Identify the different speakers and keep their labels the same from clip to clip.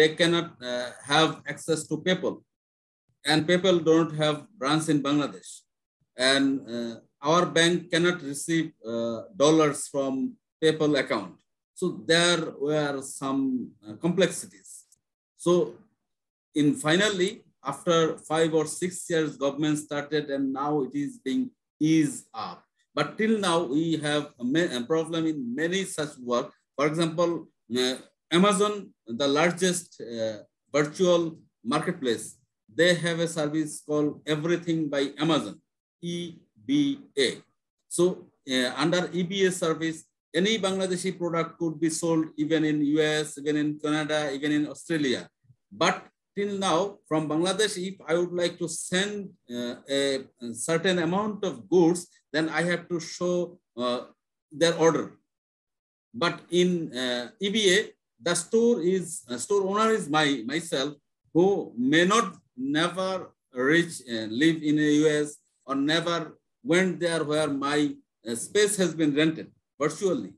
Speaker 1: they cannot have access to PayPal. And PayPal don't have branch in Bangladesh. And our bank cannot receive dollars from PayPal account. So there were some complexities. So finally, after 5 or 6 years, government started, and now it is being eased up. But till now, we have a problem in many such work. For example, Amazon, the largest virtual marketplace, they have a service called Everything by Amazon, EBA. So under EBA service, any Bangladeshi product could be sold even in US, even in Canada, even in Australia. But till now, from Bangladesh, if I would like to send a certain amount of goods, then I have to show their order. But in EBA, the store owner is myself, who may not never live in the US or never went there where my space has been rented virtually.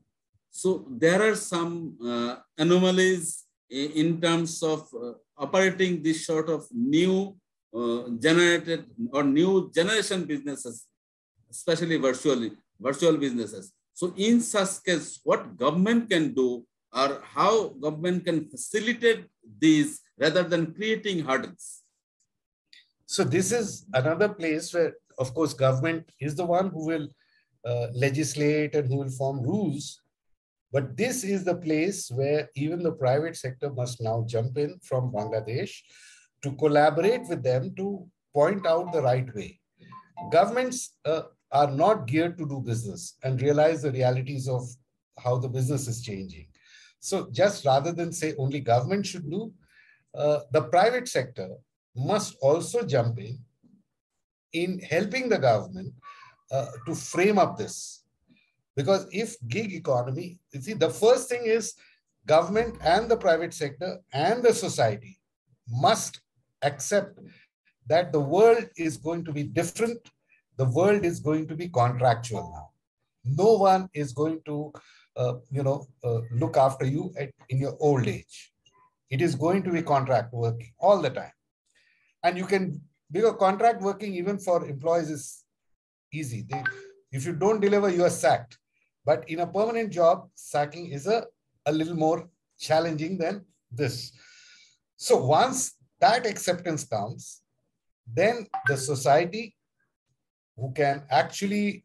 Speaker 1: So there are some anomalies in terms of operating this sort of new generated or new generation businesses, especially virtual businesses. So in such case, what government can do or how government can facilitate these rather than creating hurdles?
Speaker 2: So this is another place where, of course, government is the one who will legislate and who will form rules. But this is the place where even the private sector must now jump in from Bangladesh to collaborate with them to point out the right way. Governments are not geared to do business and realize the realities of how the business is changing. So just rather than say only government should do, the private sector must also jump in helping the government to frame up this. Because if gig economy, you see, the first thing is government and the private sector and the society must accept that the world is going to be different. The world is going to be contractual now. No one is going to, look after you in your old age. It is going to be contract working all the time. And you can, because contract working even for employees is easy. If you don't deliver, you are sacked. But in a permanent job, sacking is a little more challenging than this. So once that acceptance comes, then the society who can actually,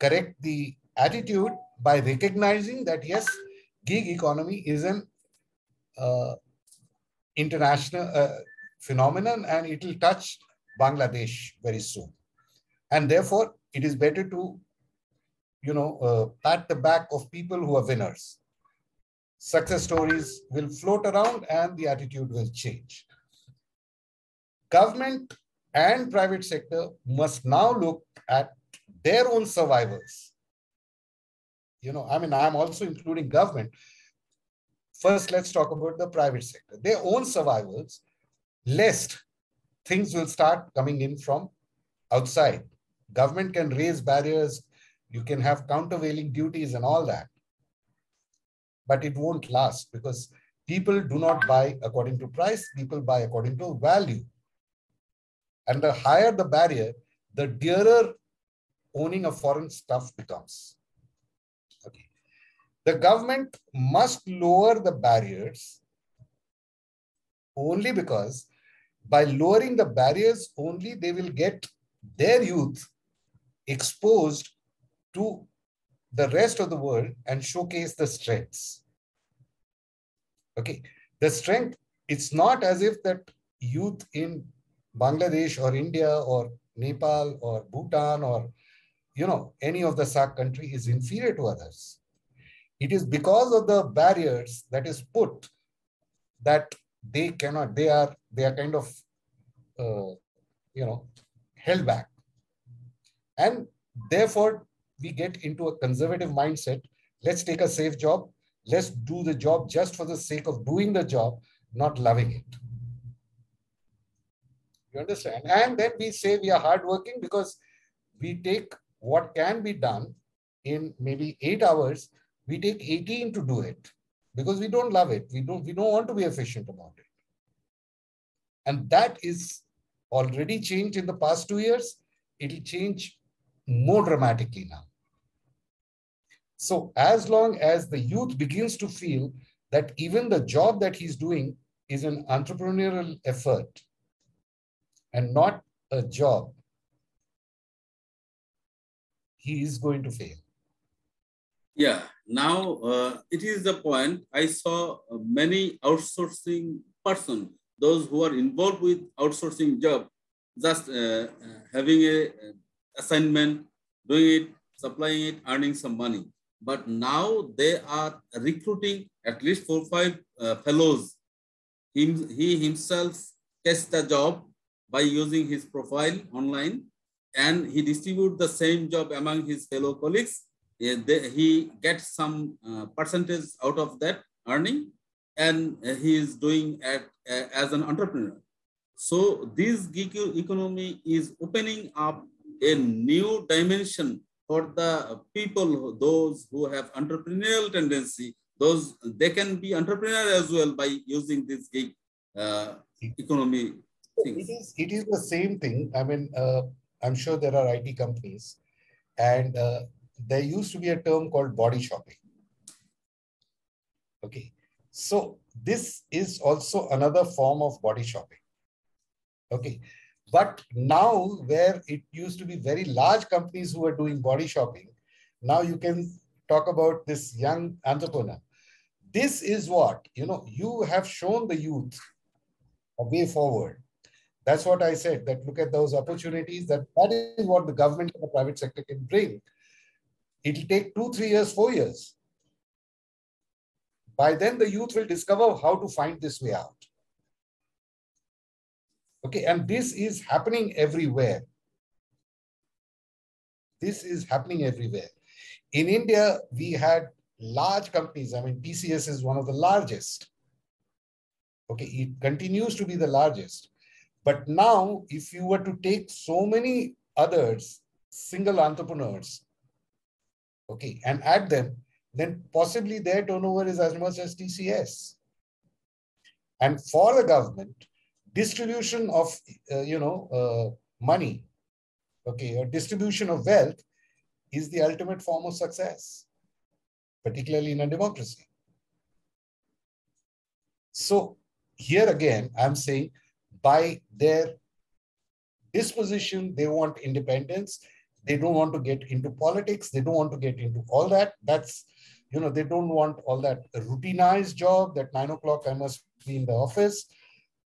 Speaker 2: correct the attitude by recognizing that, yes, gig economy is an international phenomenon and it will touch Bangladesh very soon. And therefore, it is better to, pat the back of people who are winners. Success stories will float around and the attitude will change. Government and private sector must now look at their own survivors. I'm also including government. First, let's talk about the private sector. Their own survivors, lest things will start coming in from outside. Government can raise barriers. You can have countervailing duties and all that. But it won't last because people do not buy according to price. People buy according to value. And the higher the barrier, the dearer owning a foreign stuff becomes. Okay. The government must lower the barriers only because by lowering the barriers only, they will get their youth exposed to the rest of the world and showcase the strengths. Okay, the strength, it's not as if that youth in Bangladesh or India or Nepal or Bhutan or, any of the SAARC country is inferior to others. It is because of the barriers that is put that they cannot, they are kind of, held back. And therefore, we get into a conservative mindset. Let's take a safe job. Let's do the job just for the sake of doing the job, not loving it. You understand? And then we say we are hardworking because we take what can be done in maybe 8 hours. We take 18 to do it. because we don't love it. We don't want to be efficient about it. And that is already changed in the past 2 years. It'll change more dramatically now. So as long as the youth begins to feel that even the job that he's doing is an entrepreneurial effort and not a job, he is going to fail.
Speaker 1: Yeah, now it is the point. I saw many outsourcing person, those who are involved with outsourcing job, just having a assignment, doing it, supplying it, earning some money. But now they are recruiting at least 4 or 5 fellows. He himself gets the job by using his profile online, and he distributes the same job among his fellow colleagues. He gets some percentage out of that earning, and he is doing it as an entrepreneur. So this gig economy is opening up a new dimension for the people, those who have entrepreneurial tendency. Those, they can be entrepreneur as well by using this gig economy things.
Speaker 2: It is the same thing. I mean, I'm sure there are IT companies, and there used to be a term called body shopping. Okay, so this is also another form of body shopping. Okay, but now where it used to be very large companies who are doing body shopping, now you can talk about this young entrepreneur. This is what, you have shown the youth a way forward. That's what I said, that look at those opportunities, that is what the government and the private sector can bring. It'll take 2, 3 years, 4 years. By then, the youth will discover how to find this way out. Okay, and this is happening everywhere. This is happening everywhere. In India, we had large companies. I mean, TCS is one of the largest. Okay, it continues to be the largest. But now, if you were to take so many others, single entrepreneurs, okay, and add them, then possibly their turnover is as much as TCS. And for the government, distribution of money, okay, or distribution of wealth is the ultimate form of success, particularly in a democracy. So here again, I'm saying by their disposition, they want independence. They don't want to get into politics. They don't want to get into all that. That's, they don't want all that routinized job that 9 o'clock I must be in the office.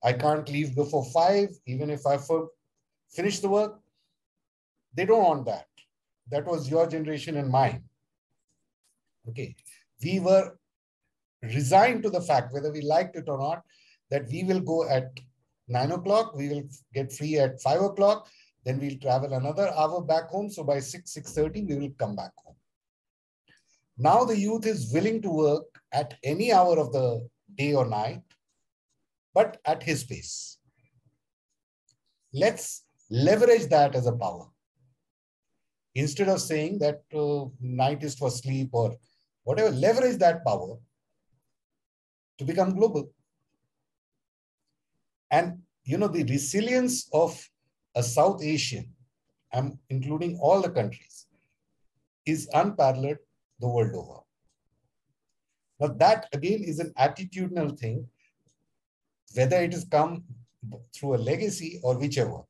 Speaker 2: I can't leave before 5, even if I finish the work. They don't want that. That was your generation and mine. Okay. We were resigned to the fact, whether we liked it or not, that we will go at 9 o'clock, we will get free at 5 o'clock, then we'll travel another hour back home. So by 6, 6:30, we will come back home. Now the youth is willing to work at any hour of the day or night, but at his pace. Let's leverage that as a power. Instead of saying that night is for sleep or whatever, leverage that power to become global. And, the resilience of a South Asian, I'm including all the countries, is unparalleled the world over. Now that again is an attitudinal thing, whether it has come through a legacy or whichever.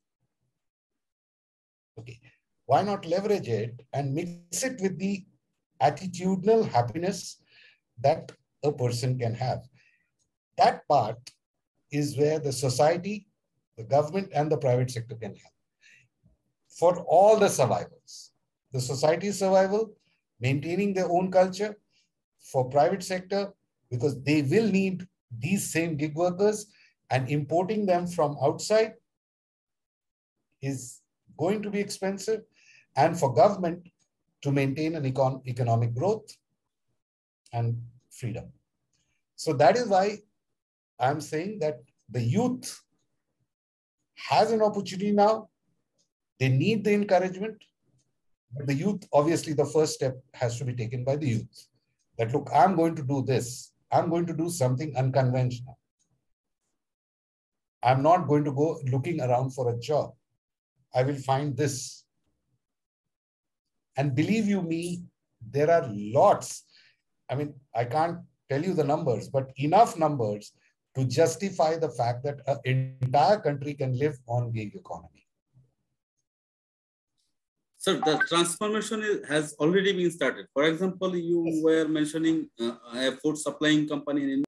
Speaker 2: Okay, why not leverage it and mix it with the attitudinal happiness that a person can have? That part is where the society, the government, and the private sector can help. For all the survivals, the society's survival, maintaining their own culture, for private sector, because they will need these same gig workers, and importing them from outside is going to be expensive, and for government to maintain an economic growth and freedom. So that is why I'm saying that the youth has an opportunity now. They need the encouragement. But the youth, obviously, the first step has to be taken by the youth. That, look, I'm going to do this. I'm going to do something unconventional. I'm not going to go looking around for a job. I will find this. And believe you me, there are lots. I mean, I can't tell you the numbers, but enough numbers to justify the fact that an entire country can live on gig economy.
Speaker 1: Sir, the transformation has already been started. For example, you were mentioning a food supplying company in